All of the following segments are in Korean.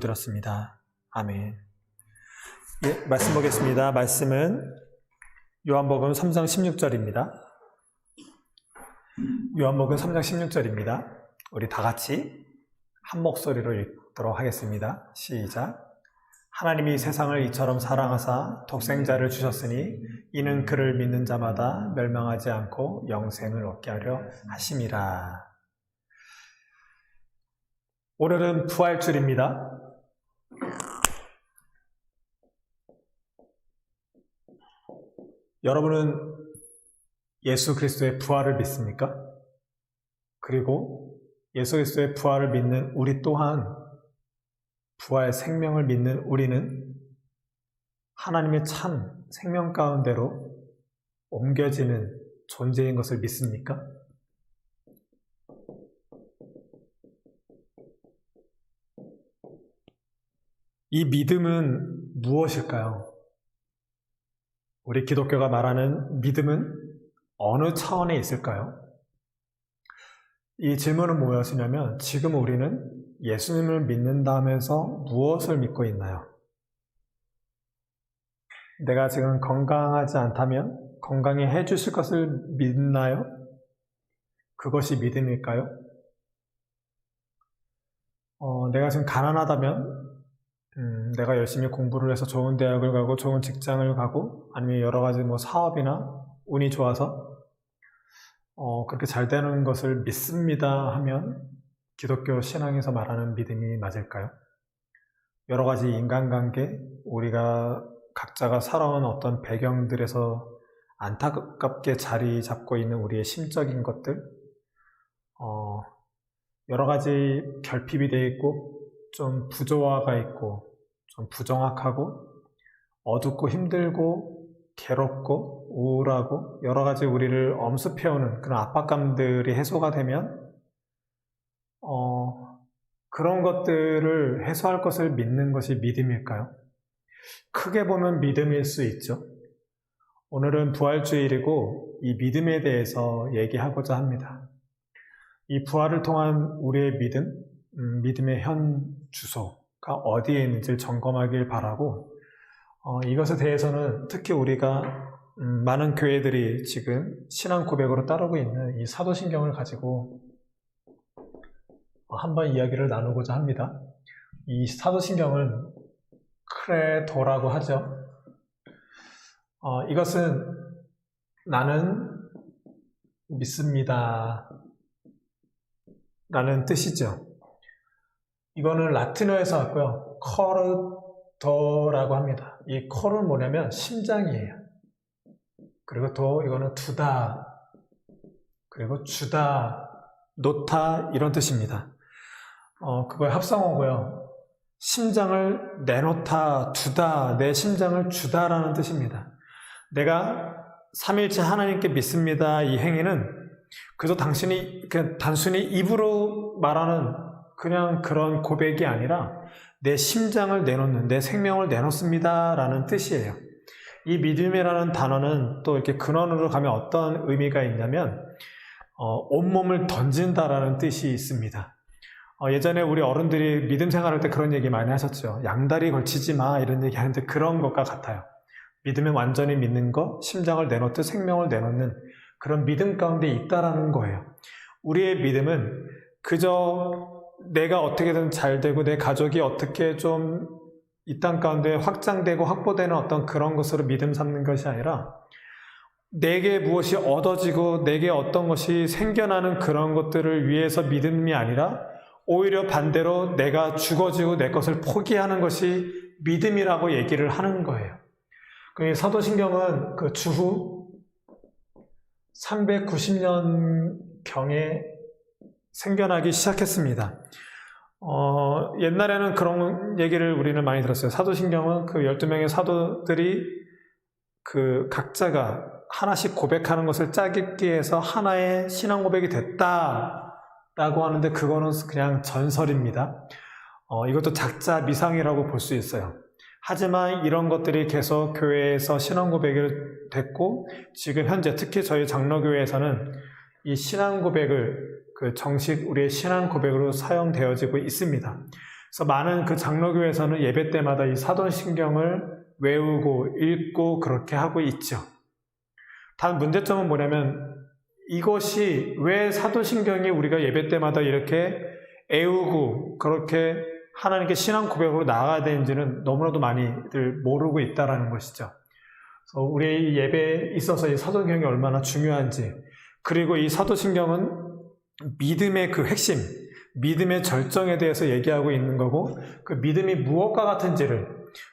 들었습니다. 아멘. 예, 말씀 보겠습니다. 말씀은 요한복음 3장 16절입니다. 요한복음 3장 16절입니다. 우리 다 같이 한 목소리로 읽도록 하겠습니다. 시작. 하나님이 세상을 이처럼 사랑하사 독생자를 주셨으니 이는 그를 믿는 자마다 멸망하지 않고 영생을 얻게 하려 하심이라. 오늘은 부활주일입니다. 여러분은 예수 그리스도의 부활을 믿습니까? 그리고 예수 그리스도의 부활을 믿는 우리 또한 부활 생명을 믿는 우리는 하나님의 참 생명 가운데로 옮겨지는 존재인 것을 믿습니까? 이 믿음은 무엇일까요? 우리 기독교가 말하는 믿음은 어느 차원에 있을까요? 이 질문은 무엇이냐면 지금 우리는 예수님을 믿는다 하면서 무엇을 믿고 있나요? 내가 지금 건강하지 않다면 건강히 해주실 것을 믿나요? 그것이 믿음일까요? 내가 지금 가난하다면 내가 열심히 공부를 해서 좋은 대학을 가고 좋은 직장을 가고 아니면 여러 가지 사업이나 운이 좋아서 그렇게 잘 되는 것을 믿습니다 하면 기독교 신앙에서 말하는 믿음이 맞을까요? 여러 가지 인간관계, 우리가 각자가 살아온 어떤 배경들에서 안타깝게 자리 잡고 있는 우리의 심적인 것들, 여러 가지 결핍이 되어 있고 좀 부조화가 있고 좀 부정확하고 어둡고 힘들고 괴롭고 우울하고 여러 가지 우리를 엄습해오는 그런 압박감들이 해소가 되면 그런 것들을 해소할 것을 믿는 것이 믿음일까요? 크게 보면 믿음일 수 있죠. 오늘은 부활주일이고 이 믿음에 대해서 얘기하고자 합니다. 이 부활을 통한 우리의 믿음, 믿음의 현 주소가 어디에 있는지를 점검하길 바라고 이것에 대해서는 특히 우리가 많은 교회들이 지금 신앙 고백으로 따르고 있는 이 사도신경을 가지고 한번 이야기를 나누고자 합니다. 이 사도신경은 크레도라고 하죠. 이것은 나는 믿습니다 라는 뜻이죠. 이거는 라틴어에서 왔고요. 커르도라고 합니다. 이 커는 뭐냐면 심장이에요. 그리고 도 이거는 두다, 그리고 주다, 놓다 이런 뜻입니다. 그거의 합성어고요. 심장을 내놓다, 두다, 내 심장을 주다라는 뜻입니다. 내가 삼일체 하나님께 믿습니다. 이 행위는 그저 단순히 입으로 말하는 그냥 그런 고백이 아니라 내 심장을 내놓는, 내 생명을 내놓습니다 라는 뜻이에요. 이 믿음이라는 단어는 또 이렇게 근원으로 가면 어떤 의미가 있냐면 온몸을 던진다라는 뜻이 있습니다. 예전에 우리 어른들이 믿음 생활할 때 그런 얘기 많이 하셨죠. 양다리 걸치지 마 이런 얘기 하는데 그런 것과 같아요. 믿음은 완전히 믿는 것, 심장을 내놓듯 생명을 내놓는 그런 믿음 가운데 있다라는 거예요. 우리의 믿음은 그저 내가 어떻게든 잘 되고 내 가족이 어떻게 좀 이 땅 가운데 확장되고 확보되는 어떤 그런 것으로 믿음 삼는 것이 아니라 내게 무엇이 얻어지고 내게 어떤 것이 생겨나는 그런 것들을 위해서 믿음이 아니라 오히려 반대로 내가 죽어지고 내 것을 포기하는 것이 믿음이라고 얘기를 하는 거예요. 사도신경은 그 주후 390년경에 생겨나기 시작했습니다. 옛날에는 그런 얘기를 우리는 많이 들었어요. 사도신경은 그 12명의 사도들이 그 각자가 하나씩 고백하는 것을 짜깁기 해서 하나의 신앙 고백이 됐다라고 하는데 그거는 그냥 전설입니다. 이것도 작자 미상이라고 볼 수 있어요. 하지만 이런 것들이 계속 교회에서 신앙 고백이 됐고 지금 현재 특히 저희 장로교회에서는 이 신앙 고백을 그 정식 우리의 신앙 고백으로 사용되어지고 있습니다. 그래서 많은 그 장로교에서는 예배 때마다 이 사도신경을 외우고 읽고 그렇게 하고 있죠. 단 문제점은 뭐냐면 이것이 왜 사도신경이 우리가 예배 때마다 이렇게 애우고 그렇게 하나님께 신앙 고백으로 나아가야 되는지는 너무나도 많이들 모르고 있다는 것이죠. 그래서 우리의 예배에 있어서 이 사도신경이 얼마나 중요한지, 그리고 이 사도신경은 믿음의 그 핵심, 믿음의 절정에 대해서 얘기하고 있는 거고, 그 믿음이 무엇과 같은지를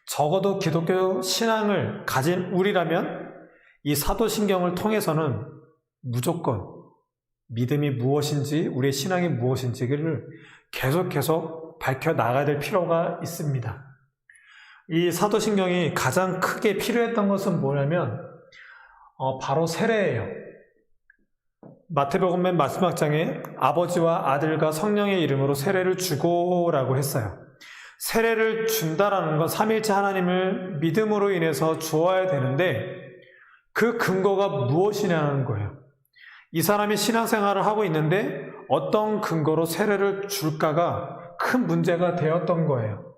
적어도 기독교 신앙을 가진 우리라면 이 사도신경을 통해서는 무조건 믿음이 무엇인지, 우리의 신앙이 무엇인지를 계속 밝혀나가야 될 필요가 있습니다. 이 사도신경이 가장 크게 필요했던 것은 뭐냐면 바로 세례예요. 마태복음 맨 마지막 장에 아버지와 아들과 성령의 이름으로 세례를 주고라고 했어요. 세례를 준다라는 건 삼위일체 하나님을 믿음으로 인해서 주어야 되는데 그 근거가 무엇이냐는 거예요. 이 사람이 신앙생활을 하고 있는데 어떤 근거로 세례를 줄까가 큰 문제가 되었던 거예요.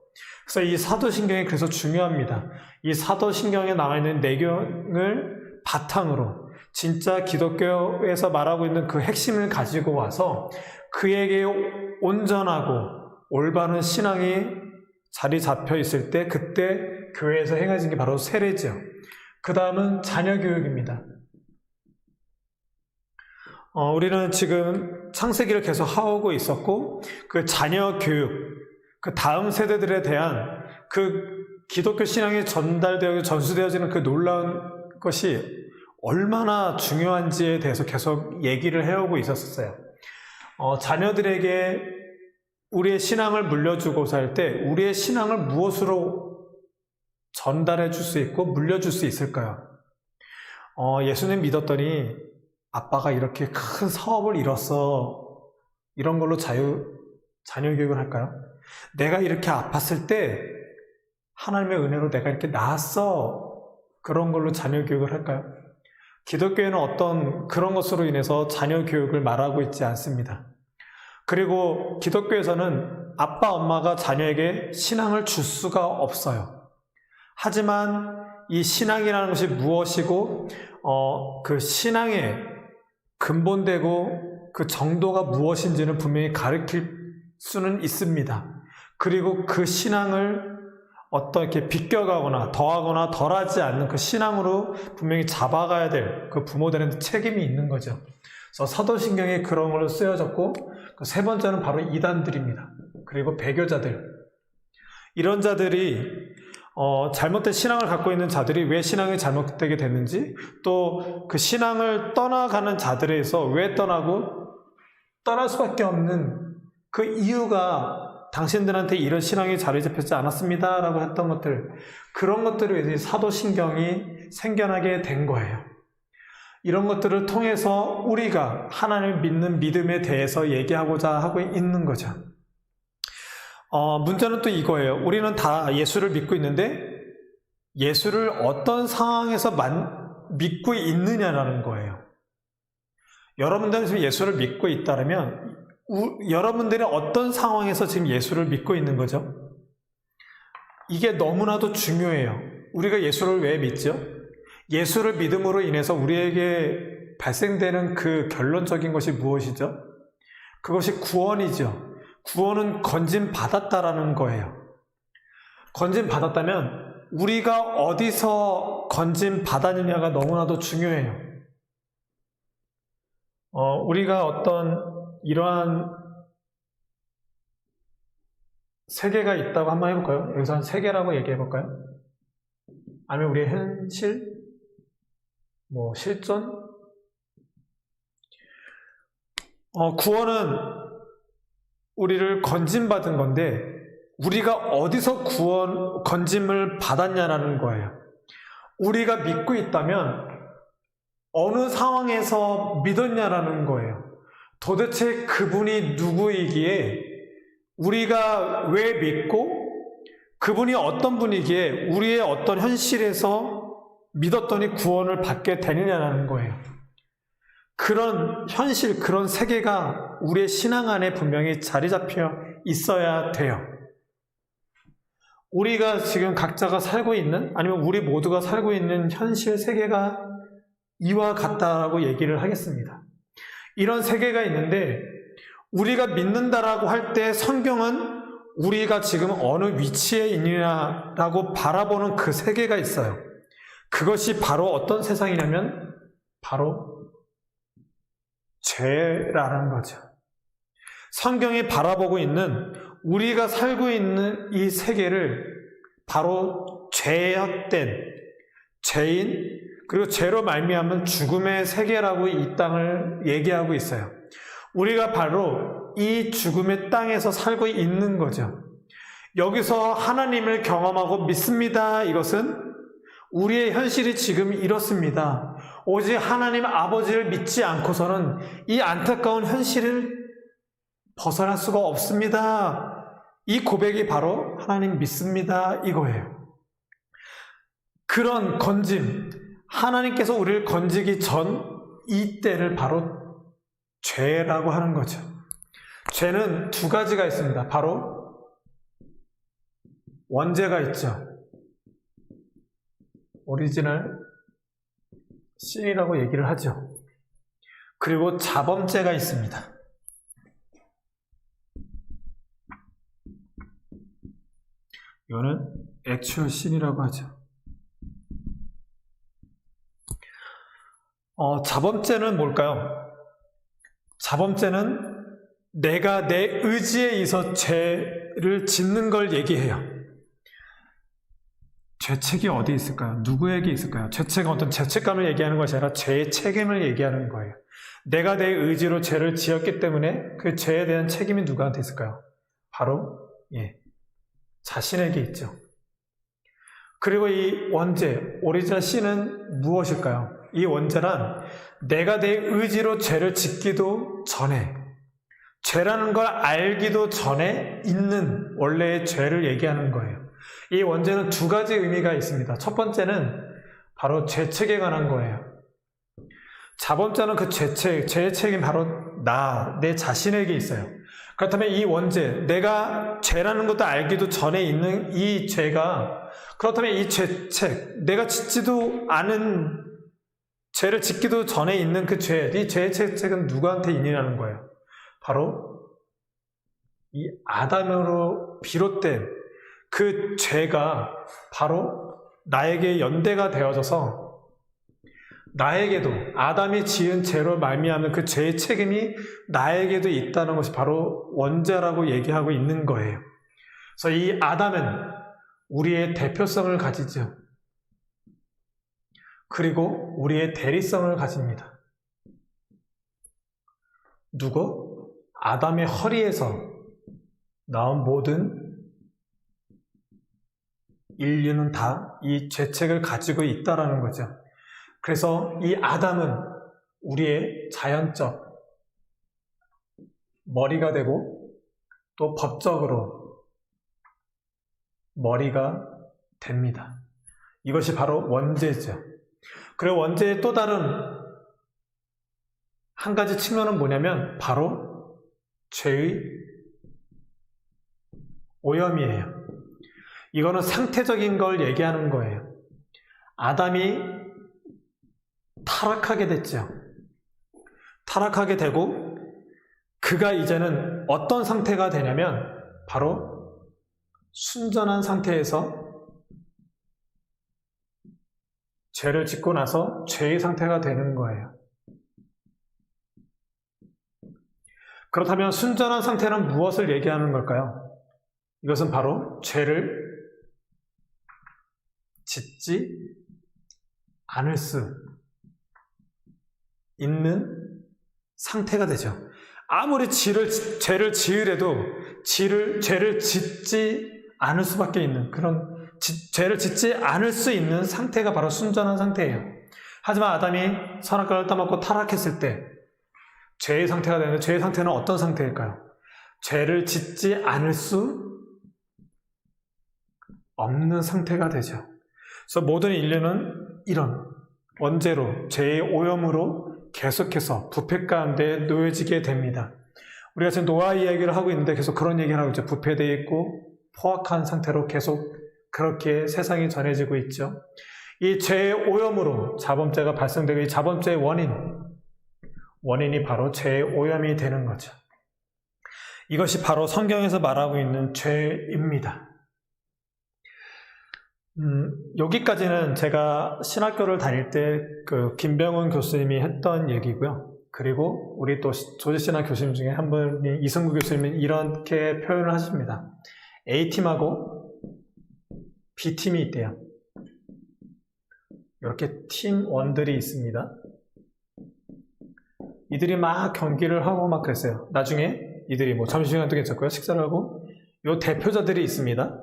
그래서 이 사도신경이 그래서 중요합니다. 이 사도신경에 나와 있는 내용을 바탕으로 진짜 기독교에서 말하고 있는 그 핵심을 가지고 와서 그에게 온전하고 올바른 신앙이 자리 잡혀 있을 때 그때 교회에서 행해진 게 바로 세례죠. 그 다음은 자녀교육입니다. 우리는 지금 창세기를 계속 하고 있었고 그 자녀교육, 그 다음 세대들에 대한 그 기독교 신앙이 전수되어지는 그 놀라운 것이 얼마나 중요한지에 대해서 계속 얘기를 해오고 있었어요. 자녀들에게 우리의 신앙을 물려주고자 할 때 우리의 신앙을 무엇으로 전달해 줄 수 있고 물려줄 수 있을까요? 예수님 믿었더니 아빠가 이렇게 큰 사업을 이뤘어. 이런 걸로 자녀 교육을 할까요? 내가 이렇게 아팠을 때 하나님의 은혜로 내가 이렇게 나았어. 그런 걸로 자녀 교육을 할까요? 기독교에는 어떤 그런 것으로 인해서 자녀 교육을 말하고 있지 않습니다. 그리고 기독교에서는 아빠, 엄마가 자녀에게 신앙을 줄 수가 없어요. 하지만 이 신앙이라는 것이 무엇이고 그 신앙의 근본되고 그 정도가 무엇인지는 분명히 가르칠 수는 있습니다. 그리고 그 신앙을 어떤 이렇게 비껴가거나 더하거나 덜하지 않는 그 신앙으로 분명히 잡아가야 될 그 부모들한테 책임이 있는 거죠. 그래서 사도신경에 그런 걸로 쓰여졌고 그 세 번째는 바로 이단들입니다. 그리고 배교자들. 이런 자들이 잘못된 신앙을 갖고 있는 자들이 왜 신앙이 잘못되게 됐는지, 또 그 신앙을 떠나가는 자들에서 왜 떠날 수밖에 없는 그 이유가 당신들한테 이런 신앙이 자리 잡혔지 않았습니다 라고 했던 것들, 그런 것들을 위해서 사도신경이 생겨나게 된 거예요. 이런 것들을 통해서 우리가 하나님을 믿는 믿음에 대해서 얘기하고자 하고 있는 거죠. 문제는 또 이거예요. 우리는 다 예수를 믿고 있는데 예수를 어떤 상황에서 믿고 있느냐라는 거예요. 여러분들은 지금 예수를 믿고 있다면 여러분들이 어떤 상황에서 지금 예수를 믿고 있는 거죠? 이게 너무나도 중요해요. 우리가 예수를 왜 믿죠? 예수를 믿음으로 인해서 우리에게 발생되는 그 결론적인 것이 무엇이죠? 그것이 구원이죠. 구원은 건짐받았다라는 거예요. 건짐받았다면 우리가 어디서 건짐받았느냐가 너무나도 중요해요. 우리가 어떤 이러한 세계가 있다고 한번 해볼까요? 여기서 한 세계라고 얘기해볼까요? 아니면 우리의 현실? 실존? 구원은 우리를 건짐받은 건데 우리가 어디서 건짐을 받았냐라는 거예요. 우리가 믿고 있다면 어느 상황에서 믿었냐라는 거예요. 도대체 그분이 누구이기에, 우리가 왜 믿고 그분이 어떤 분이기에 우리의 어떤 현실에서 믿었더니 구원을 받게 되느냐라는 거예요. 그런 현실, 그런 세계가 우리의 신앙 안에 분명히 자리 잡혀 있어야 돼요. 우리가 지금 각자가 살고 있는, 아니면 우리 모두가 살고 있는 현실 세계가 이와 같다라고 얘기를 하겠습니다. 이런 세계가 있는데 우리가 믿는다라고 할 때 성경은 우리가 지금 어느 위치에 있느냐라고 바라보는 그 세계가 있어요. 그것이 바로 어떤 세상이냐면 바로 죄라는 거죠. 성경이 바라보고 있는, 우리가 살고 있는 이 세계를 바로 죄악된, 죄인, 그리고 죄로 말미암은 죽음의 세계라고 이 땅을 얘기하고 있어요. 우리가 바로 이 죽음의 땅에서 살고 있는 거죠. 여기서 하나님을 경험하고 믿습니다. 이것은 우리의 현실이 지금 이렇습니다. 오직 하나님 아버지를 믿지 않고서는 이 안타까운 현실을 벗어날 수가 없습니다. 이 고백이 바로 하나님 믿습니다 이거예요. 그런 건짐, 하나님께서 우리를 건지기 전 이때를 바로 죄라고 하는 거죠. 죄는 두 가지가 있습니다. 바로 원죄가 있죠. 오리지널 신이라고 얘기를 하죠. 그리고 자범죄가 있습니다. 이거는 액츄얼 신이라고 하죠. 자범죄는 뭘까요? 자범죄는 내가 내 의지에 의해서 죄를 짓는 걸 얘기해요. 죄책이 어디 있을까요? 누구에게 있을까요? 죄책은 어떤 죄책감을 얘기하는 것이 아니라 죄의 책임을 얘기하는 거예요. 내가 내 의지로 죄를 지었기 때문에 그 죄에 대한 책임이 누구한테 있을까요? 바로 자신에게 있죠. 그리고 이 원죄, 오리지널 신은 무엇일까요? 이 원죄란 내가 내 의지로 죄를 짓기도 전에, 죄라는 걸 알기도 전에 있는 원래의 죄를 얘기하는 거예요. 이 원죄는 두 가지 의미가 있습니다. 첫 번째는 바로 죄책에 관한 거예요. 자범죄는 그 죄책, 죄의 책임 바로 내 자신에게 있어요. 그렇다면 이 원죄, 내가 죄라는 것도 알기도 전에 있는 이 죄가, 그렇다면 이 죄책, 내가 짓지도 않은, 죄를 짓기도 전에 있는 그 죄, 이 죄의 책은 누구한테 있느냐는 거예요. 바로 이 아담으로 비롯된 그 죄가 바로 나에게 연대가 되어져서 나에게도, 아담이 지은 죄로 말미암은 그 죄의 책임이 나에게도 있다는 것이 바로 원죄라고 얘기하고 있는 거예요. 그래서 이 아담은 우리의 대표성을 가지죠. 그리고 우리의 대리성을 가집니다. 누구? 아담의 허리에서 나온 모든 인류는 다 이 죄책을 가지고 있다라는 거죠. 그래서 이 아담은 우리의 자연적 머리가 되고 또 법적으로 머리가 됩니다. 이것이 바로 원죄죠. 그리고 원죄의 또 다른 한 가지 측면은 뭐냐면 바로 죄의 오염이에요. 이거는 상태적인 걸 얘기하는 거예요. 아담이 타락하게 됐죠. 타락하게 되고 그가 이제는 어떤 상태가 되냐면 바로 순전한 상태에서 죄를 짓고 나서 죄의 상태가 되는 거예요. 그렇다면 순전한 상태는 무엇을 얘기하는 걸까요? 이것은 바로 죄를 짓지 않을 수 있는 상태가 되죠. 아무리 죄를 지으려도 죄를 짓지 않을 수밖에 있는 그런 죄를 짓지 않을 수 있는 상태가 바로 순전한 상태예요. 하지만 아담이 선악과를 따먹고 타락했을 때 죄의 상태가 되는데 죄의 상태는 어떤 상태일까요? 죄를 짓지 않을 수 없는 상태가 되죠. 그래서 모든 인류는 이런 원죄로, 죄의 오염으로 계속해서 부패 가운데 놓여지게 됩니다. 우리가 지금 노아 이야기를 하고 있는데 계속 그런 얘기를 하고 있죠. 부패되어 있고 포악한 상태로 계속 그렇게 세상에 전해지고 있죠. 이 죄의 오염으로 자범죄가 발생되고 이 자범죄의 원인이 바로 죄의 오염이 되는 거죠. 이것이 바로 성경에서 말하고 있는 죄입니다. 여기까지는 제가 신학교를 다닐 때 그 김병훈 교수님이 했던 얘기고요. 그리고 우리 또 조지신학 교수님 중에 한 분이 이승구 교수님이 이렇게 표현을 하십니다. A팀하고 B팀이 있대요. 이렇게 팀원들이 있습니다. 이들이 막 경기를 하고 막 그랬어요. 나중에 이들이 뭐 점심시간도 괜찮고요. 식사를 하고 요 대표자들이 있습니다.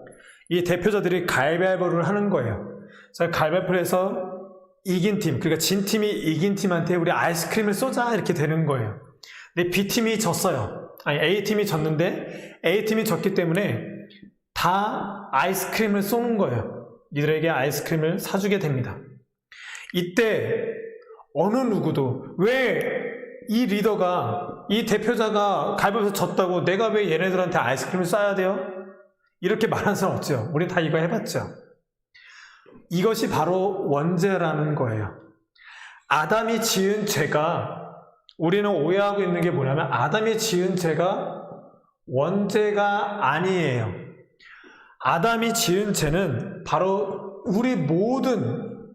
이 대표자들이 가위바위보를 하는 거예요. 그래서 가위바위보를 해서 이긴 팀, 그러니까 진 팀이 이긴 팀한테 우리 아이스크림을 쏘자 이렇게 되는 거예요. 근데 B팀이 졌어요. 아니 A팀이 졌는데 A팀이 졌기 때문에 다 아이스크림을 쏘는 거예요. 이들에게 아이스크림을 사주게 됩니다. 이때 어느 누구도 왜 이 리더가, 이 대표자가 가위바위보에서 졌다고 내가 왜 얘네들한테 아이스크림을 쏴야 돼요? 이렇게 말하는 사람 없죠. 우리 다 이거 해봤죠. 이것이 바로 원죄라는 거예요. 아담이 지은 죄가, 우리는 오해하고 있는 게 뭐냐면 아담이 지은 죄가 원죄가 아니에요. 아담이 지은 죄는 바로 우리 모두는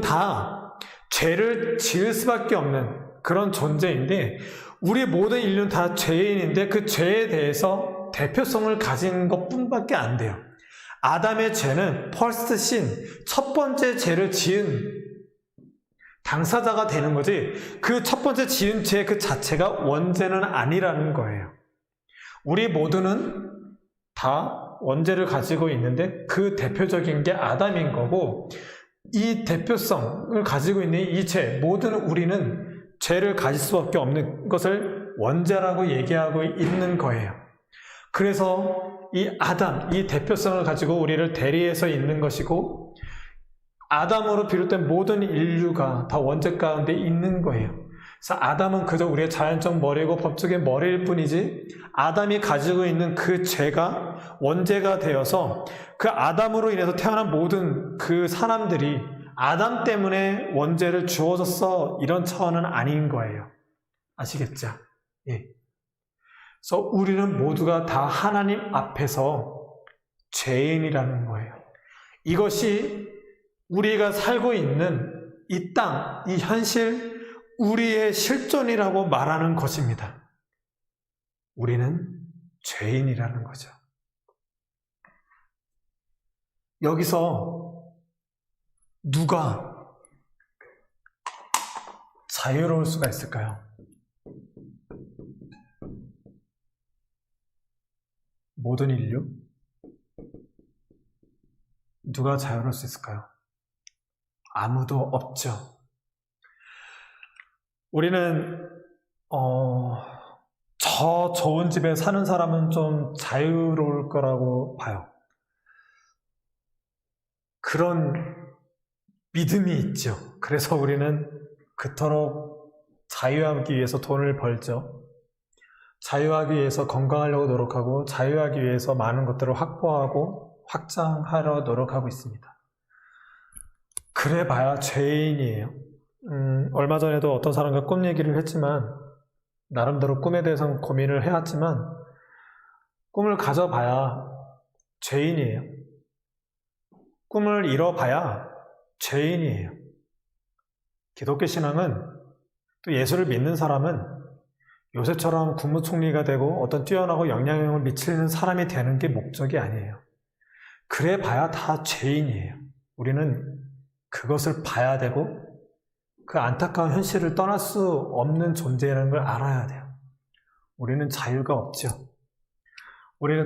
다 죄를 지을 수밖에 없는 그런 존재인데, 우리 모든 인류는 다 죄인인데 그 죄에 대해서 대표성을 가진 것뿐밖에 안 돼요. 아담의 죄는 first sin, 첫 번째 죄를 지은 당사자가 되는 거지, 그 첫 번째 지은 죄 그 자체가 원죄는 아니라는 거예요. 우리 모두는 다 원죄를 가지고 있는데 그 대표적인 게 아담인 거고, 이 대표성을 가지고 있는 이 죄, 모든 우리는 죄를 가질 수밖에 없는 것을 원죄라고 얘기하고 있는 거예요. 그래서 이 아담, 이 대표성을 가지고 우리를 대리해서 있는 것이고, 아담으로 비롯된 모든 인류가 다 원죄 가운데 있는 거예요. 그래서 아담은 그저 우리의 자연적 머리고 법적인 머리일 뿐이지, 아담이 가지고 있는 그 죄가 원죄가 되어서 그 아담으로 인해서 태어난 모든 그 사람들이 아담 때문에 원죄를 주어졌어, 이런 차원은 아닌 거예요. 아시겠죠? 예. 그래서 우리는 모두가 다 하나님 앞에서 죄인이라는 거예요. 이것이 우리가 살고 있는 이 땅, 이 현실, 우리의 실존이라고 말하는 것입니다. 우리는 죄인이라는 거죠. 여기서 누가 자유로울 수가 있을까요? 모든 인류? 누가 자유로울 수 있을까요? 아무도 없죠. 우리는 저 좋은 집에 사는 사람은 좀 자유로울 거라고 봐요. 그런 믿음이 있죠. 그래서 우리는 그토록 자유하기 위해서 돈을 벌죠. 자유하기 위해서 건강하려고 노력하고, 자유하기 위해서 많은 것들을 확보하고 확장하려 노력하고 있습니다. 그래봐야 죄인이에요. 얼마 전에도 어떤 사람과 꿈 얘기를 했지만, 나름대로 꿈에 대해서 고민을 해왔지만, 꿈을 가져봐야 죄인이에요. 꿈을 잃어봐야 죄인이에요. 기독교 신앙은, 또 예수를 믿는 사람은 요새처럼 국무총리가 되고 어떤 뛰어나고 영향력을 미치는 사람이 되는 게 목적이 아니에요. 그래 봐야 다 죄인이에요. 우리는 그것을 봐야 되고, 그 안타까운 현실을 떠날 수 없는 존재라는 걸 알아야 돼요. 우리는 자유가 없죠.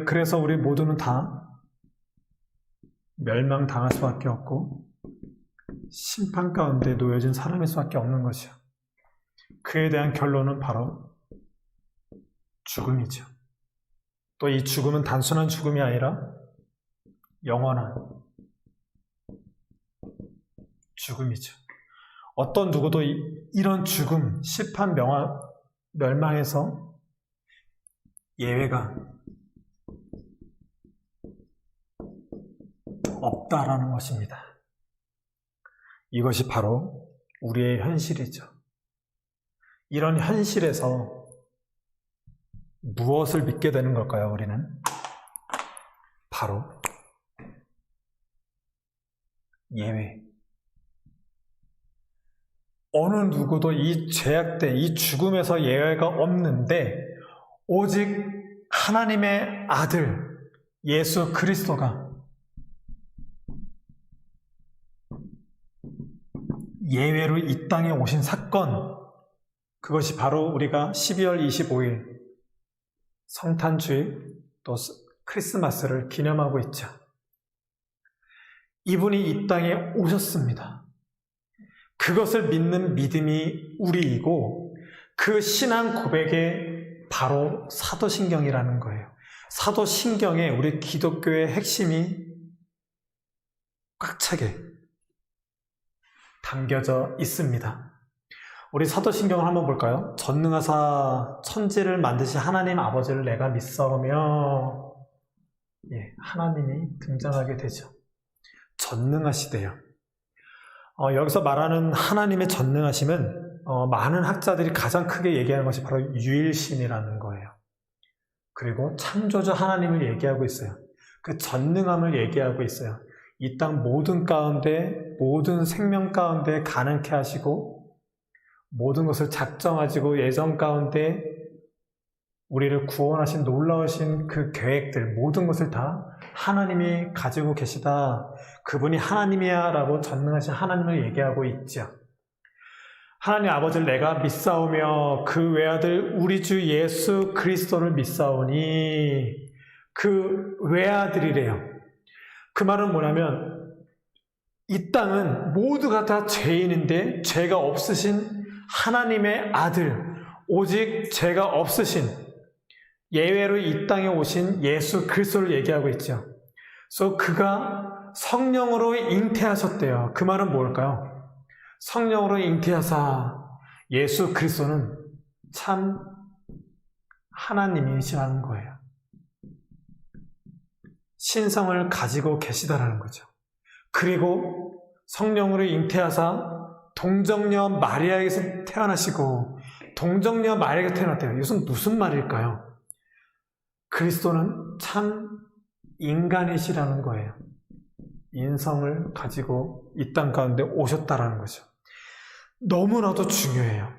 그래서 우리 모두는 다 멸망당할 수밖에 없고 심판 가운데 놓여진 사람일 수밖에 없는 것이요. 그에 대한 결론은 바로 죽음이죠. 또 이 죽음은 단순한 죽음이 아니라 영원한 죽음이죠. 어떤 누구도 이런 죽음, 심판, 멸망에서 예외가 없다라는 것입니다. 이것이 바로 우리의 현실이죠. 이런 현실에서 무엇을 믿게 되는 걸까요, 우리는? 바로 예외. 어느 누구도 이 죄악된 이 죽음에서 예외가 없는데 오직 하나님의 아들 예수 그리스도가 예외로 이 땅에 오신 사건, 그것이 바로 우리가 12월 25일 성탄주일 또 크리스마스를 기념하고 있죠. 이분이 이 땅에 오셨습니다. 그것을 믿는 믿음이 우리이고 그 신앙 고백이 바로 사도신경이라는 거예요. 사도신경에 우리 기독교의 핵심이 꽉 차게 담겨져 있습니다. 우리 사도신경을 한번 볼까요? 전능하사 천지를 만드신 하나님 아버지를 내가 믿사오며, 하나님이 등장하게 되죠. 전능하시대요. 여기서 말하는 하나님의 전능하심은 많은 학자들이 가장 크게 얘기하는 것이 바로 유일신이라는 거예요. 그리고 창조주 하나님을 얘기하고 있어요. 그 전능함을 얘기하고 있어요. 이 땅 모든 가운데, 모든 생명 가운데 가능케 하시고 모든 것을 작정하시고 예정 가운데 우리를 구원하신 놀라우신 그 계획들, 모든 것을 다 하나님이 가지고 계시다. 그분이 하나님이야 라고 전능하신 하나님을 얘기하고 있죠. 하나님 아버지를 내가 믿사오며 그 외아들 우리 주 예수 그리스도를 믿사오니, 그 외아들이래요. 그 말은 뭐냐면 이 땅은 모두가 다 죄인인데 죄가 없으신 하나님의 아들, 오직 죄가 없으신 예외로 이 땅에 오신 예수 그리스도를 얘기하고 있죠. 그래서 그가 성령으로 잉태하셨대요. 그 말은 뭘까요? 성령으로 잉태하사 예수 그리스도는 참 하나님이시라는 거예요. 신성을 가지고 계시다라는 거죠. 그리고 성령으로 잉태하사 동정녀 마리아에게서 태어나시고, 동정녀 마리아에게 태어났대요. 이것은 무슨 말일까요? 그리스도는 참 인간이시라는 거예요. 인성을 가지고 이 땅 가운데 오셨다라는 거죠. 너무나도 중요해요.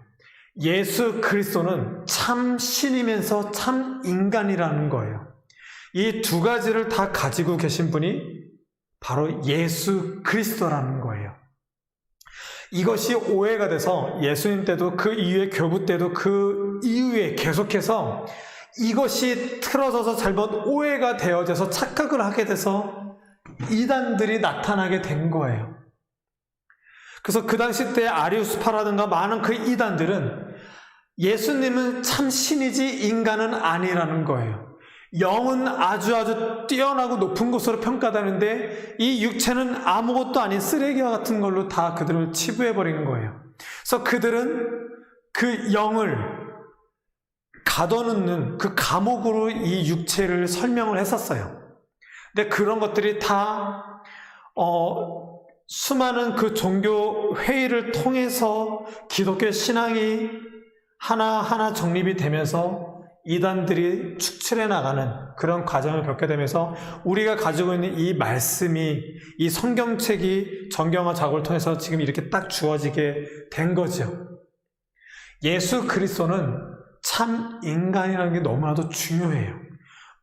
예수 그리스도는 참 신이면서 참 인간이라는 거예요. 이 두 가지를 다 가지고 계신 분이 바로 예수 그리스도라는 거예요. 이것이 오해가 돼서 예수님 때도 그 이후에 교부 때도 그 이후에 계속해서 이것이 틀어져서 잘못 오해가 되어져서 착각을 하게 돼서 이단들이 나타나게 된 거예요. 그래서 그 당시 때 아리우스파라든가 많은 그 이단들은 예수님은 참 신이지 인간은 아니라는 거예요. 영은 아주 뛰어나고 높은 것으로 평가되는데 이 육체는 아무것도 아닌 쓰레기와 같은 걸로 다 그들을 치부해버린 거예요. 그래서 그들은 그 영을 가둬놓는 그 감옥으로 이 육체를 설명을 했었어요. 근데 그런 것들이 다 수많은 그 종교 회의를 통해서 기독교 신앙이 하나하나 정립이 되면서 이단들이 축출해 나가는 그런 과정을 겪게 되면서 우리가 가지고 있는 이 말씀이, 이 성경책이 정경화 작업을 통해서 지금 이렇게 딱 주어지게 된 거죠. 예수 그리스도는 참 인간이라는 게 너무나도 중요해요.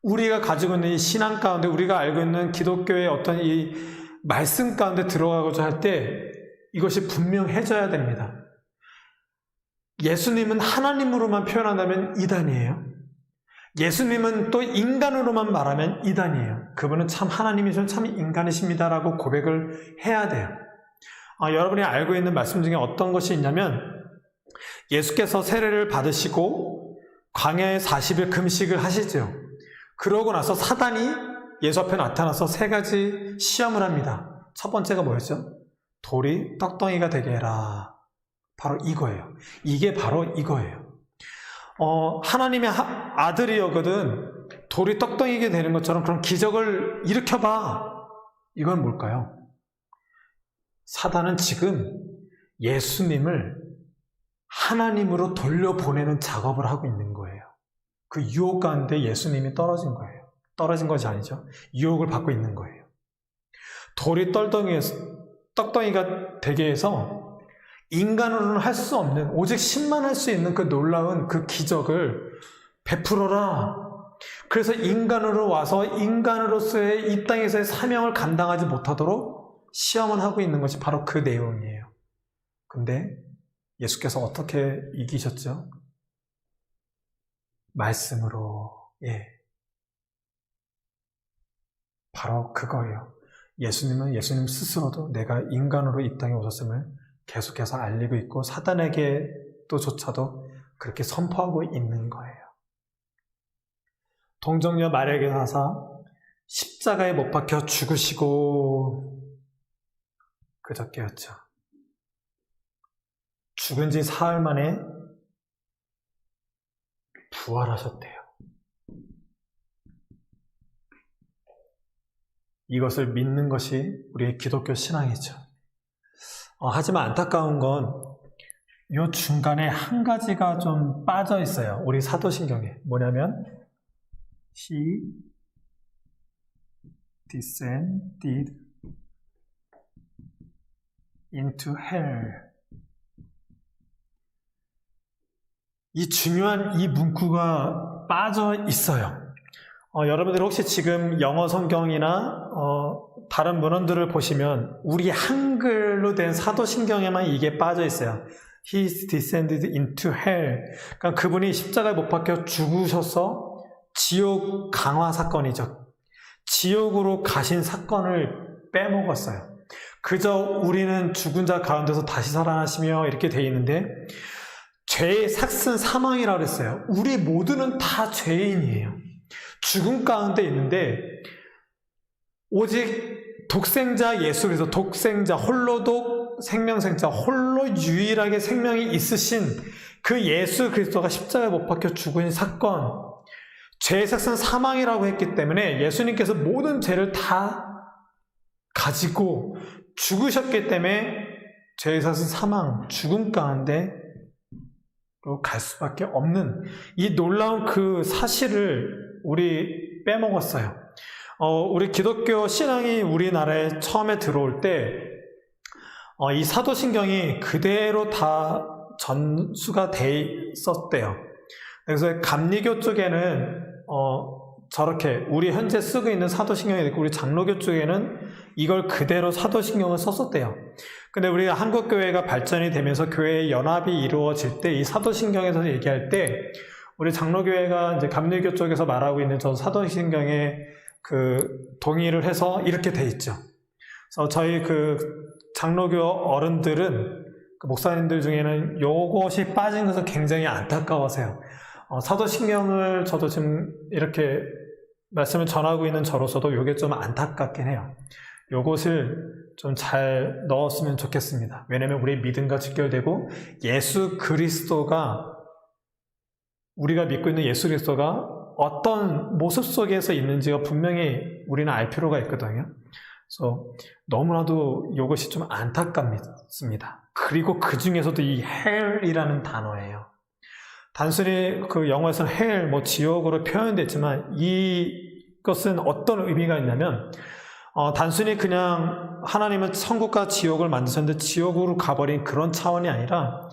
우리가 가지고 있는 이 신앙 가운데, 우리가 알고 있는 기독교의 어떤 이 말씀 가운데 들어가고자 할 때 이것이 분명해져야 됩니다. 예수님은 하나님으로만 표현한다면 이단이에요. 예수님은 또 인간으로만 말하면 이단이에요. 그분은 참 하나님이시면 참 인간이십니다라고 고백을 해야 돼요. 여러분이 알고 있는 말씀 중에 어떤 것이 있냐면, 예수께서 세례를 받으시고 광야에 40일 금식을 하시죠. 그러고 나서 사단이 예수 앞에 나타나서 세 가지 시험을 합니다. 첫 번째가 뭐였죠? 돌이 떡덩이가 되게 해라. 바로 이거예요. 이게 바로 이거예요. 하나님의 아들이거든 돌이 떡덩이게 되는 것처럼 그런 기적을 일으켜봐. 이건 뭘까요? 사단은 지금 예수님을 하나님으로 돌려보내는 작업을 하고 있는 거예요. 그 유혹 가운데 예수님이 떨어진 거예요. 떨어진 것이 아니죠. 유혹을 받고 있는 거예요. 돌이 떡덩이가 되게 해서 인간으로는 할 수 없는, 오직 신만 할 수 있는 그 놀라운 그 기적을 베풀어라. 그래서 인간으로 와서 인간으로서의 이 땅에서의 사명을 감당하지 못하도록 시험을 하고 있는 것이 바로 그 내용이에요. 근데 예수께서 어떻게 이기셨죠? 말씀으로. 바로 그거예요. 예수님은 예수님 스스로도 내가 인간으로 이 땅에 오셨음을 계속해서 알리고 있고 사단에게조차도 그렇게 선포하고 있는 거예요. 동정녀 마리아에게 가서 십자가에 못 박혀 죽으시고 그저께였죠. 죽은 지 사흘 만에 부활하셨대요. 이것을 믿는 것이 우리의 기독교 신앙이죠. 하지만 안타까운 건 이 중간에 한 가지가 좀 빠져 있어요. 우리 사도신경에. 뭐냐면 He descended into hell. 이 중요한 이 문구가 빠져 있어요. 여러분들 혹시 지금 영어 성경이나 다른 문헌들을 보시면 우리 한글로 된 사도신경에만 이게 빠져 있어요. He descended into hell. 그러니까 그분이 십자가에 못 박혀 죽으셔서 지옥 강화 사건이죠. 지옥으로 가신 사건을 빼먹었어요. 그저 우리는 죽은 자 가운데서 다시 살아나시며 이렇게 돼 있는데 죄의 삭슨 사망이라고 그랬어요. 우리 모두는 다 죄인이에요. 죽음 가운데 있는데 오직 독생자 예수 그리스도, 독생자 홀로독 생명생자, 홀로 유일하게 생명이 있으신 그 예수 그리스도가 십자가에 못 박혀 죽은 사건, 죄의 삭슨 사망이라고 했기 때문에 예수님께서 모든 죄를 다 가지고 죽으셨기 때문에 죄의 삭슨 사망, 죽음 가운데 갈 수밖에 없는 이 놀라운 그 사실을 우리 빼먹었어요. 우리 기독교 신앙이 우리나라에 처음에 들어올 때 이 사도신경이 그대로 다 전수가 돼 있었대요. 그래서 감리교 쪽에는 저렇게 우리 현재 쓰고 있는 사도신경이 있고 우리 장로교 쪽에는 이걸 그대로 사도신경을 썼었대요. 근데 우리가 한국교회가 발전이 되면서 교회의 연합이 이루어질 때 이 사도신경에서 얘기할 때 우리 장로교회가 이제 감리교 쪽에서 말하고 있는 저 사도신경에 동의를 해서 이렇게 돼 있죠. 그래서 저희 장로교 어른들은 목사님들 중에는 요것이 빠진 것을 굉장히 안타까워하세요. 사도신경을 저도 지금 이렇게 말씀을 전하고 있는 저로서도 요게 좀 안타깝긴 해요. 요것을 좀 잘 넣었으면 좋겠습니다. 왜냐면 우리의 믿음과 직결되고 예수 그리스도가 우리가 믿고 있는 예수 그리스도가 어떤 모습 속에서 있는지가 분명히 우리는 알 필요가 있거든요. 그래서 너무나도 이것이 좀 안타깝습니다. 그리고 그 중에서도 이 hell이라는 단어예요. 단순히 영어에서는 hell, 지옥으로 표현됐지만 이것은 어떤 의미가 있냐면 단순히 그냥 하나님은 천국과 지옥을 만드셨는데 지옥으로 가버린 그런 차원이 아니라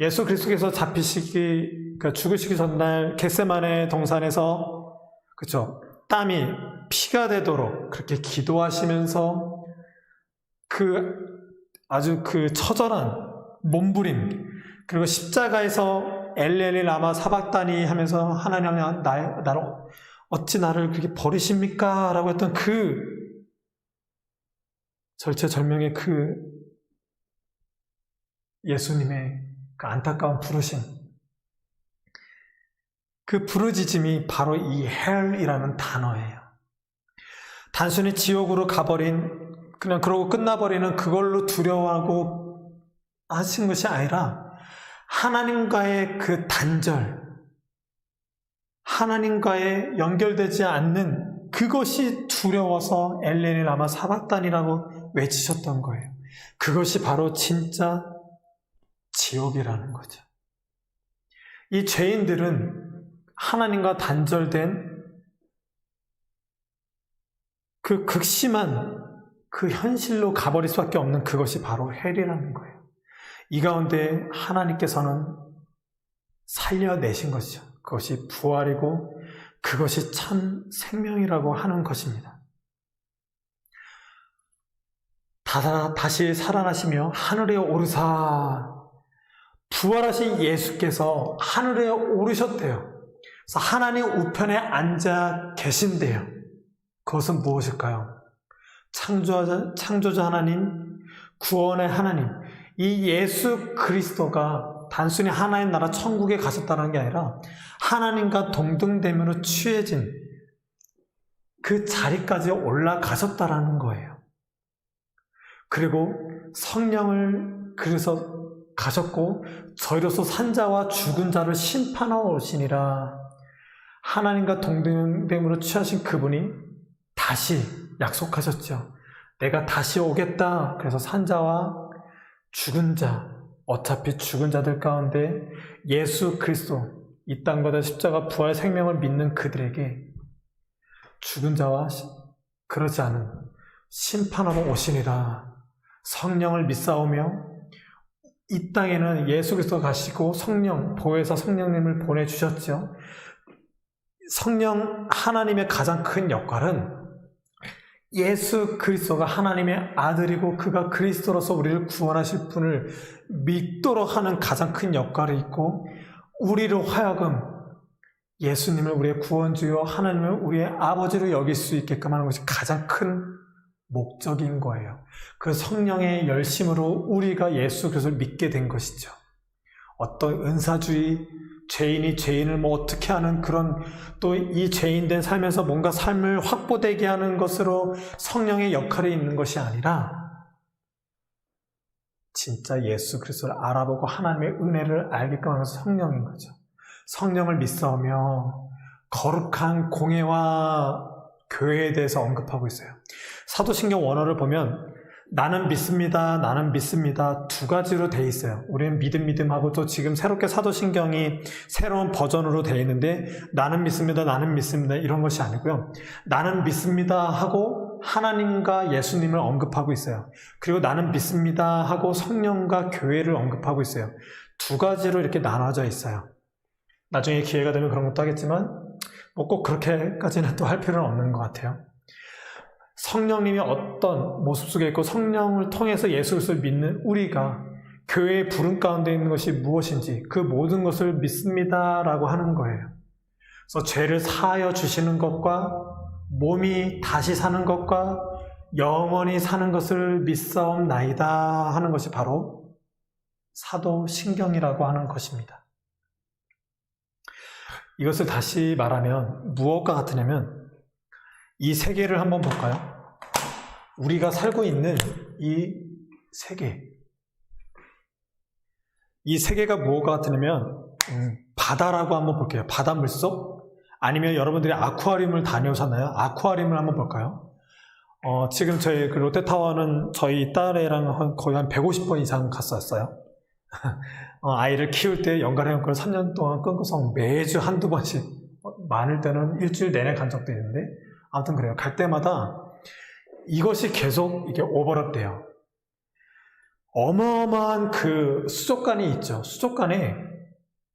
예수 그리스도께서 죽으시기 전날 겟세마네 동산에서 땀이 피가 되도록 그렇게 기도하시면서 아주 처절한 몸부림, 그리고 십자가에서 엘리 라마 사박다니 하면서 하나님 나를 어찌 나를 그렇게 버리십니까? 라고 했던 절체절명의 예수님의 안타까운 부르심, 그 부르짖음이 바로 이 hell이라는 단어예요. 단순히 지옥으로 가버린, 그냥 그러고 끝나버리는 그걸로 두려워하고 하신 것이 아니라 하나님과의 그 단절, 하나님과의 연결되지 않는 그것이 두려워서 엘레니 라마 사박단이라고 외치셨던 거예요. 그것이 바로 진짜 지옥이라는 거죠. 이 죄인들은 하나님과 단절된 그 극심한 그 현실로 가버릴 수밖에 없는 그것이 바로 헬이라는 거예요. 이 가운데 하나님께서는 살려내신 것이죠. 그것이 부활이고 그것이 참 생명이라고 하는 것입니다. 다시 살아나시며 하늘에 오르사, 부활하신 예수께서 하늘에 오르셨대요. 그래서 하나님 우편에 앉아 계신대요. 그것은 무엇일까요? 창조자 하나님, 구원의 하나님, 이 예수 그리스도가 단순히 하나님 나라 천국에 가셨다는 게 아니라 하나님과 동등됨으로 취해진 그 자리까지 올라가셨다라는 거예요. 그리고 성령을 그래서 가셨고 저희로서 산자와 죽은 자를 심판하러 오시니라. 하나님과 동등됨으로 취하신 그분이 다시 약속하셨죠. 내가 다시 오겠다. 그래서 산자와 죽은 자, 어차피 죽은 자들 가운데 예수 그리스도, 이 땅보다 십자가 부활 생명을 믿는 그들에게 죽은 자와 그러지 않은 심판하러 오시니라. 성령을 믿사오며 이 땅에는 예수 그리스도가 가시고 성령, 보혜사 성령님을 보내주셨죠. 성령 하나님의 가장 큰 역할은 예수 그리스도가 하나님의 아들이고 그가 그리스도로서 우리를 구원하실 분을 믿도록 하는 가장 큰 역할이 있고, 우리로 하여금 예수님을 우리의 구원주요 하나님을 우리의 아버지로 여길 수 있게끔 하는 것이 가장 큰 목적인 거예요. 그 성령의 열심으로 우리가 예수 그리스도를 믿게 된 것이죠. 어떤 은사주의, 죄인이 죄인을 뭐 어떻게 하는 그런, 또 이 죄인된 삶에서 뭔가 삶을 확보되게 하는 것으로 성령의 역할이 있는 것이 아니라 진짜 예수 그리스도를 알아보고 하나님의 은혜를 알게끔 하는 성령인 거죠. 성령을 믿사오며 거룩한 공예와 교회에 대해서 언급하고 있어요. 사도신경 원어를 보면 나는 믿습니다, 나는 믿습니다 두 가지로 돼 있어요. 우리는 믿음하고 또 지금 새롭게 사도신경이 새로운 버전으로 돼 있는데 나는 믿습니다, 나는 믿습니다 이런 것이 아니고요. 나는 믿습니다 하고 하나님과 예수님을 언급하고 있어요. 그리고 나는 믿습니다 하고 성령과 교회를 언급하고 있어요. 두 가지로 이렇게 나눠져 있어요. 나중에 기회가 되면 그런 것도 하겠지만 뭐 꼭 그렇게까지는 또 할 필요는 없는 것 같아요. 성령님이 어떤 모습 속에 있고 성령을 통해서 예수 그리스도를 믿는 우리가 교회의 부름 가운데 있는 것이 무엇인지 그 모든 것을 믿습니다라고 하는 거예요. 그래서 죄를 사하여 주시는 것과 몸이 다시 사는 것과 영원히 사는 것을 믿사옵나이다 하는 것이 바로 사도신경이라고 하는 것입니다. 이것을 다시 말하면 무엇과 같으냐면 이 세계를 한번 볼까요? 우리가 살고 있는 이 세계, 이 세계가 무엇과 같으냐면 바다라고 한번 볼게요. 바다 물속, 아니면 여러분들이 아쿠아리움을 다녀오셨나요? 아쿠아리움을 한번 볼까요? 지금 저희 그 롯데타워는 저희 딸애랑 거의 한 150번 이상 갔었어요. 아이를 키울 때 연간회원권을 3년 동안 끊고서 매주 한두 번씩, 많을 때는 일주일 내내 간 적도 있는데, 아무튼 그래요. 갈 때마다 이것이 계속 이게 오버랩 돼요. 어마어마한 그 수족관이 있죠. 수족관에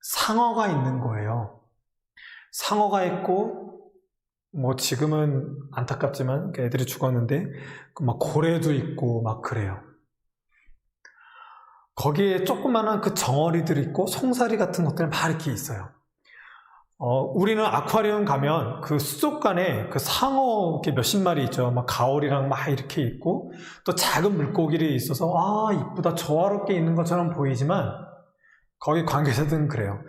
상어가 있는 거예요. 상어가 있고, 뭐 지금은 안타깝지만 애들이 죽었는데, 막 고래도 있고 막 그래요. 거기에 조그마한 그 정어리들이 있고 송사리 같은 것들 막 이렇게 있어요. 우리는 아쿠아리움 가면 그 수족관에 그 상어 이렇게 몇십 마리 있죠. 막 가오리랑 막 이렇게 있고, 또 작은 물고기들이 있어서 아 이쁘다 조화롭게 있는 것처럼 보이지만 거기 관계자들은 그래요.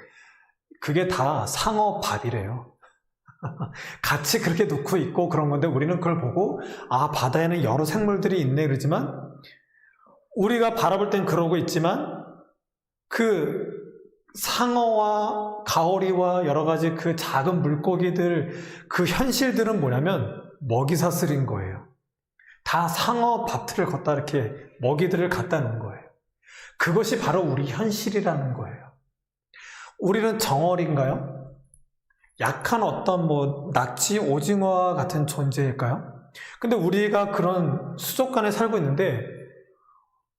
그게 다 상어 밥이래요. 같이 그렇게 놓고 있고 그런 건데 우리는 그걸 보고 아 바다에는 여러 생물들이 있네 그러지만, 우리가 바라볼 땐 그러고 있지만 그 상어와 가오리와 여러 가지 그 작은 물고기들 그 현실들은 뭐냐면 먹이 사슬인 거예요. 다 상어 밭을 걷다 이렇게 먹이들을 갖다 놓은 거예요. 그것이 바로 우리 현실이라는 거예요. 우리는 정어리인가요? 약한 어떤 낙지, 오징어와 같은 존재일까요? 근데 우리가 그런 수족관에 살고 있는데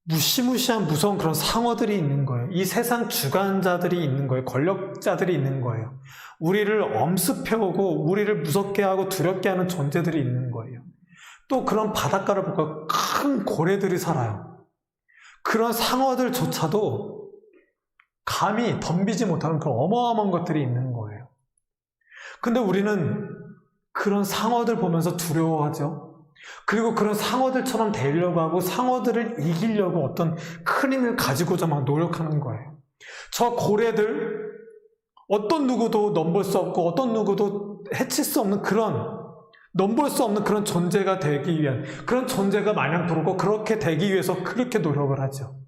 무시무시한 무서운 그런 상어들이 있는 거예요. 이 세상 주관자들이 있는 거예요. 권력자들이 있는 거예요. 우리를 엄습해오고 우리를 무섭게 하고 두렵게 하는 존재들이 있는 거예요. 또 그런 바닷가를 보고 큰 고래들이 살아요. 그런 상어들조차도 감히 덤비지 못하는 그런 어마어마한 것들이 있는 거예요. 근데 우리는 그런 상어들 보면서 두려워하죠. 그리고 그런 상어들처럼 되려고 하고 상어들을 이기려고 어떤 큰 힘을 가지고자 막 노력하는 거예요. 저 고래들 어떤 누구도 넘볼 수 없고 어떤 누구도 해칠 수 없는 넘볼 수 없는 그런 존재가 되기 위한 그런 존재가 마냥 부르고 그렇게 되기 위해서 그렇게 노력을 하죠.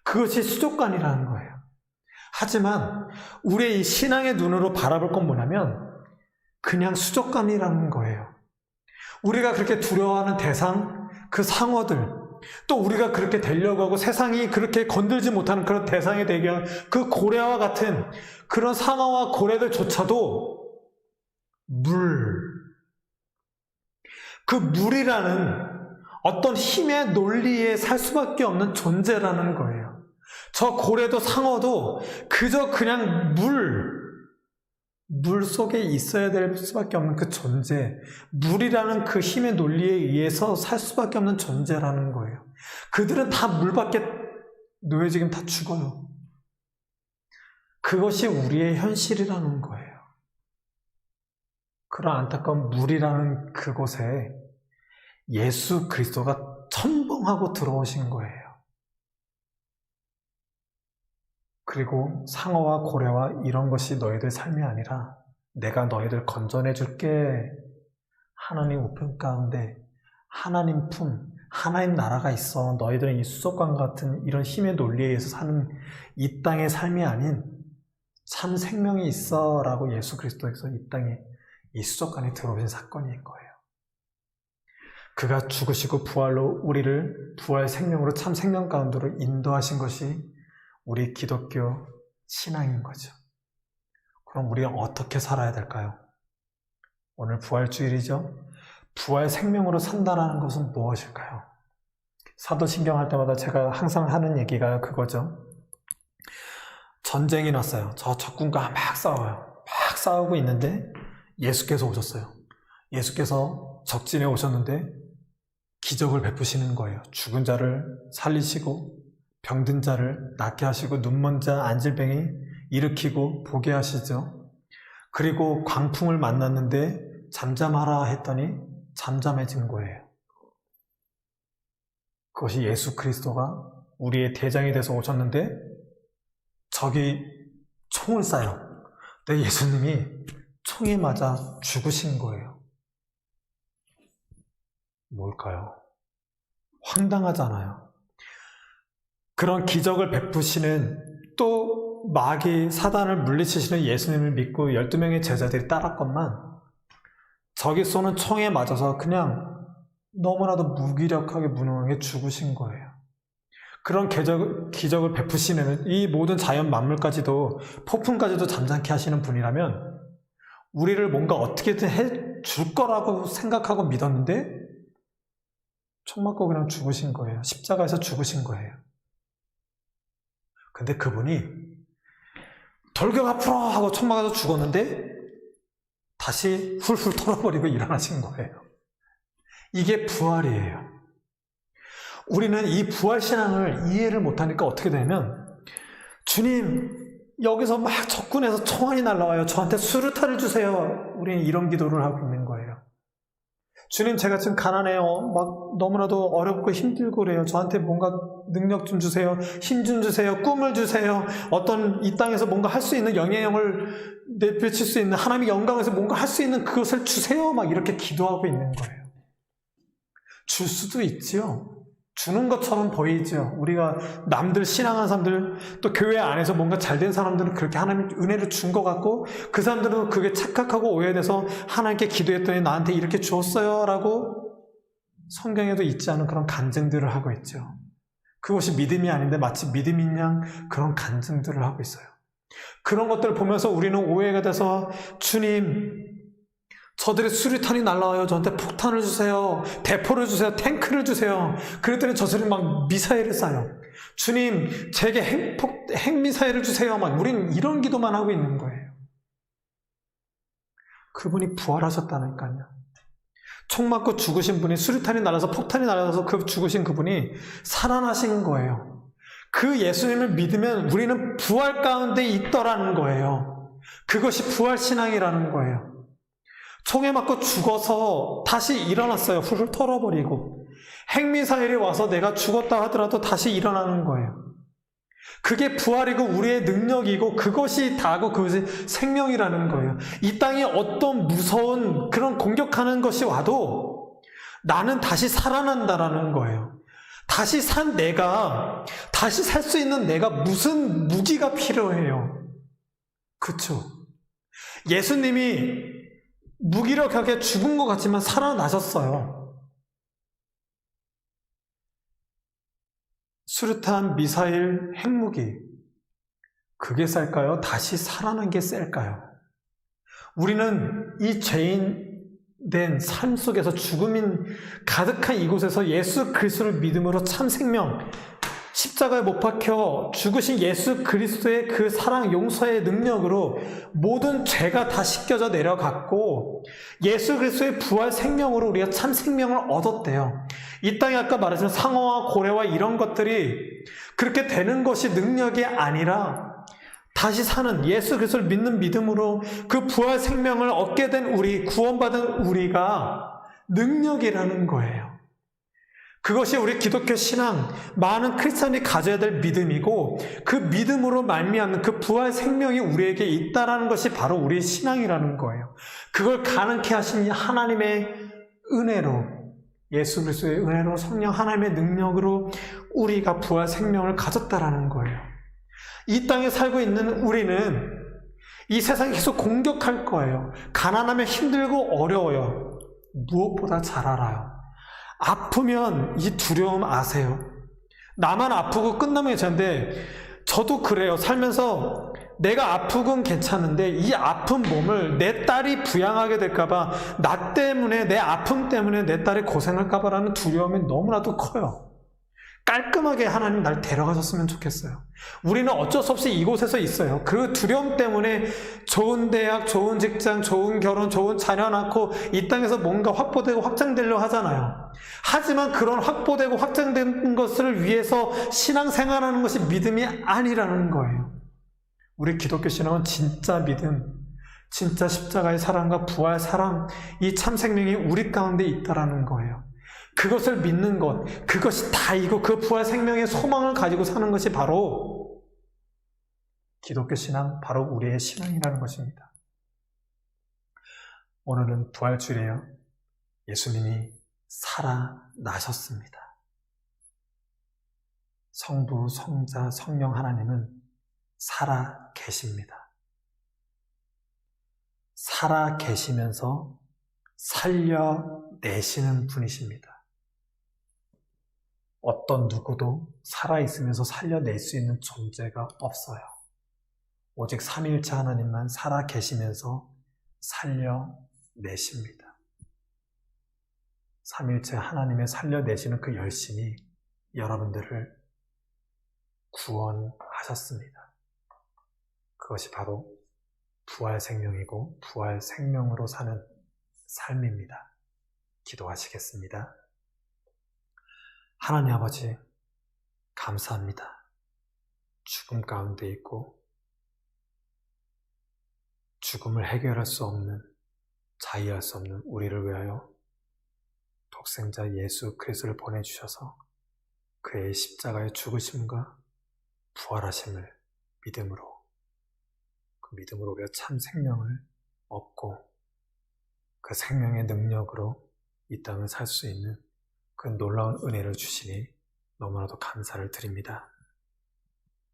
그것이 수족관이라는 거예요. 하지만 우리의 이 신앙의 눈으로 바라볼 건 뭐냐면 그냥 수족관이라는 거예요. 우리가 그렇게 두려워하는 대상, 그 상어들, 또 우리가 그렇게 되려고 하고 세상이 그렇게 건들지 못하는 그런 대상이 되게 한 그 고래와 같은 그런 상어와 고래들조차도 그 물이라는 어떤 힘의 논리에 살 수밖에 없는 존재라는 거예요. 저 고래도 상어도 그저 그냥 물 속에 있어야 될 수밖에 없는 그 존재, 물이라는 그 힘의 논리에 의해서 살 수밖에 없는 존재라는 거예요. 그들은 다 물 밖에 놓여지면 다 죽어요. 그것이 우리의 현실이라는 거예요. 그런 안타까운 물이라는 그곳에 예수 그리스도가 첨벙하고 들어오신 거예요. 그리고 상어와 고래와 이런 것이 너희들 삶이 아니라 내가 너희들 건져내 줄게. 하나님 우편 가운데 하나님 하나님 나라가 있어. 너희들은 이 수족관 같은 이런 힘의 논리에 의해서 사는 이 땅의 삶이 아닌 참 생명이 있어 라고 예수 그리스도께서 이 땅에 이 수족관에 들어오신 사건인 거예요. 그가 죽으시고 부활로 우리를 부활 생명으로 참 생명 가운데로 인도하신 것이 우리 기독교 신앙인 거죠. 그럼 우리가 어떻게 살아야 될까요? 오늘 부활주일이죠. 부활 생명으로 산다라는 것은 무엇일까요? 사도신경 할 때마다 제가 항상 하는 얘기가 그거죠. 전쟁이 났어요. 저 적군과 막 싸워요. 막 싸우고 있는데 예수께서 오셨어요. 예수께서 적진에 오셨는데 기적을 베푸시는 거예요. 죽은 자를 살리시고 병든 자를 낫게 하시고 눈먼 자 안질병이 일으키고 보게 하시죠. 그리고 광풍을 만났는데 잠잠하라 했더니 잠잠해진 거예요. 그것이 예수 그리스도가 우리의 대장이 돼서 오셨는데 적이 총을 쏴요. 근데 예수님이 총에 맞아 죽으신 거예요. 뭘까요? 황당하잖아요. 그런 기적을 베푸시는 또 마귀 사단을 물리치시는 예수님을 믿고 12명의 제자들이 따랐건만 적이 쏘는 총에 맞아서 그냥 너무나도 무기력하게 무능하게 죽으신 거예요. 그런 기적을 베푸시는 이 모든 자연 만물까지도 폭풍까지도 잠잠케 하시는 분이라면 우리를 뭔가 어떻게든 해줄 거라고 생각하고 믿었는데 총 맞고 그냥 죽으신 거예요. 십자가에서 죽으신 거예요. 근데 그분이 돌격 앞으로 하고 총 맞아서 죽었는데 다시 훌훌 털어버리고 일어나신 거예요. 이게 부활이에요. 우리는 이 부활신앙을 이해를 못하니까 어떻게 되냐면 주님 여기서 막 적군에서 총알이 날라와요. 저한테 수류탄을 주세요. 우리는 이런 기도를 하고 있는 거예요. 주님 제가 지금 가난해요. 막 너무나도 어렵고 힘들고 그래요. 저한테 뭔가 능력 좀 주세요. 힘 좀 주세요. 꿈을 주세요. 어떤 이 땅에서 뭔가 할 수 있는 영향력을 내비칠 수 있는 하나님의 영광에서 뭔가 할 수 있는 그것을 주세요. 막 이렇게 기도하고 있는 거예요. 줄 수도 있지요. 주는 것처럼 보이죠. 우리가 남들 신앙하는 사람들, 또 교회 안에서 뭔가 잘된 사람들은 그렇게 하나님 은혜를 준 것 같고, 그 사람들은 그게 착각하고 오해돼서 하나님께 기도했더니 나한테 이렇게 주었어요 라고 성경에도 있지 않은 그런 간증들을 하고 있죠. 그것이 믿음이 아닌데 마치 믿음인 양 그런 간증들을 하고 있어요. 그런 것들을 보면서 우리는 오해가 돼서, 주님, 저들의 수류탄이 날라와요. 저한테 폭탄을 주세요. 대포를 주세요. 탱크를 주세요. 그랬더니 저들이 막 미사일을 쏴요. 주님, 제게 핵미사일을 주세요. 막 우린 이런 기도만 하고 있는 거예요. 그분이 부활하셨다니까요. 총 맞고 죽으신 분이, 수류탄이 날아서 폭탄이 날아서 죽으신 그분이 살아나신 거예요. 그 예수님을 믿으면 우리는 부활 가운데 있더라는 거예요. 그것이 부활신앙이라는 거예요. 총에 맞고 죽어서 다시 일어났어요. 훌훌 털어버리고. 핵미사일이 와서 내가 죽었다 하더라도 다시 일어나는 거예요. 그게 부활이고 우리의 능력이고 그것이 다고 그것이 생명이라는 거예요. 이 땅에 어떤 무서운 그런 공격하는 것이 와도 나는 다시 살아난다라는 거예요. 다시 산 내가, 다시 살 수 있는 내가 무슨 무기가 필요해요. 그렇죠? 예수님이 무기력하게 죽은 것 같지만 살아나셨어요. 수류탄, 미사일, 핵무기, 그게 셀까요? 다시 살아난 게 셀까요? 우리는 이 죄인된 삶 속에서 죽음인 가득한 이곳에서 예수 그리스도를 믿음으로 참 생명, 십자가에 못 박혀 죽으신 예수 그리스도의 그 사랑 용서의 능력으로 모든 죄가 다 씻겨져 내려갔고, 예수 그리스도의 부활 생명으로 우리가 참 생명을 얻었대요. 이 땅에 아까 말했지만 상어와 고래와 이런 것들이 그렇게 되는 것이 능력이 아니라 다시 사는 예수 그리스도를 믿는 믿음으로 그 부활 생명을 얻게 된 우리, 구원받은 우리가 능력이라는 거예요. 그것이 우리 기독교 신앙, 많은 크리스찬이 가져야 될 믿음이고, 그 믿음으로 말미암는 그 부활 생명이 우리에게 있다라는 것이 바로 우리의 신앙이라는 거예요. 그걸 가능케 하신 하나님의 은혜로, 예수 그리스도의 은혜로, 성령 하나님의 능력으로 우리가 부활 생명을 가졌다라는 거예요. 이 땅에 살고 있는 우리는 이 세상이 계속 공격할 거예요. 가난하면 힘들고 어려워요. 무엇보다 잘 알아요. 아프면 이 두려움 아세요? 나만 아프고 끝나면 괜찮은데, 저도 그래요. 살면서 내가 아프건 괜찮은데 이 아픈 몸을 내 딸이 부양하게 될까봐, 나 때문에, 내 아픔 때문에 내 딸이 고생할까봐라는 두려움이 너무나도 커요. 깔끔하게 하나님 날 데려가셨으면 좋겠어요. 우리는 어쩔 수 없이 이곳에서 있어요. 그 두려움 때문에 좋은 대학, 좋은 직장, 좋은 결혼, 좋은 자녀 낳고 이 땅에서 뭔가 확보되고 확장되려 하잖아요. 하지만 그런 확보되고 확장된 것을 위해서 신앙생활하는 것이 믿음이 아니라는 거예요. 우리 기독교 신앙은 진짜 믿음, 진짜 십자가의 사랑과 부활 사랑, 이 참 생명이 우리 가운데 있다라는 거예요. 그것을 믿는 것, 그것이 다이고 그 부활 생명의 소망을 가지고 사는 것이 바로 기독교 신앙, 바로 우리의 신앙이라는 것입니다. 오늘은 부활주일이에요. 예수님이 살아나셨습니다. 성부, 성자, 성령 하나님은 살아 계십니다. 살아 계시면서 살려내시는 분이십니다. 어떤 누구도 살아있으면서 살려낼 수 있는 존재가 없어요. 오직 삼위일체 하나님만 살아 계시면서 살려내십니다. 삼위일체 하나님의 살려내시는 그 열심이 여러분들을 구원하셨습니다. 그것이 바로 부활 생명이고 부활 생명으로 사는 삶입니다. 기도하시겠습니다. 하나님 아버지, 감사합니다. 죽음 가운데 있고 죽음을 해결할 수 없는, 자의할 수 없는 우리를 위하여 독생자 예수 그리스도를 보내주셔서 그의 십자가의 죽으심과 부활하심을 믿음으로, 그 믿음으로 우리가 참 생명을 얻고 그 생명의 능력으로 이 땅을 살 수 있는 그 놀라운 은혜를 주시니 너무나도 감사를 드립니다.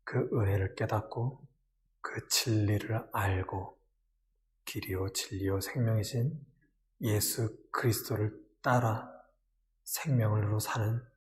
그 은혜를 깨닫고 그 진리를 알고 길이요 진리요 생명이신 예수 그리스도를 따라 생명으로 사는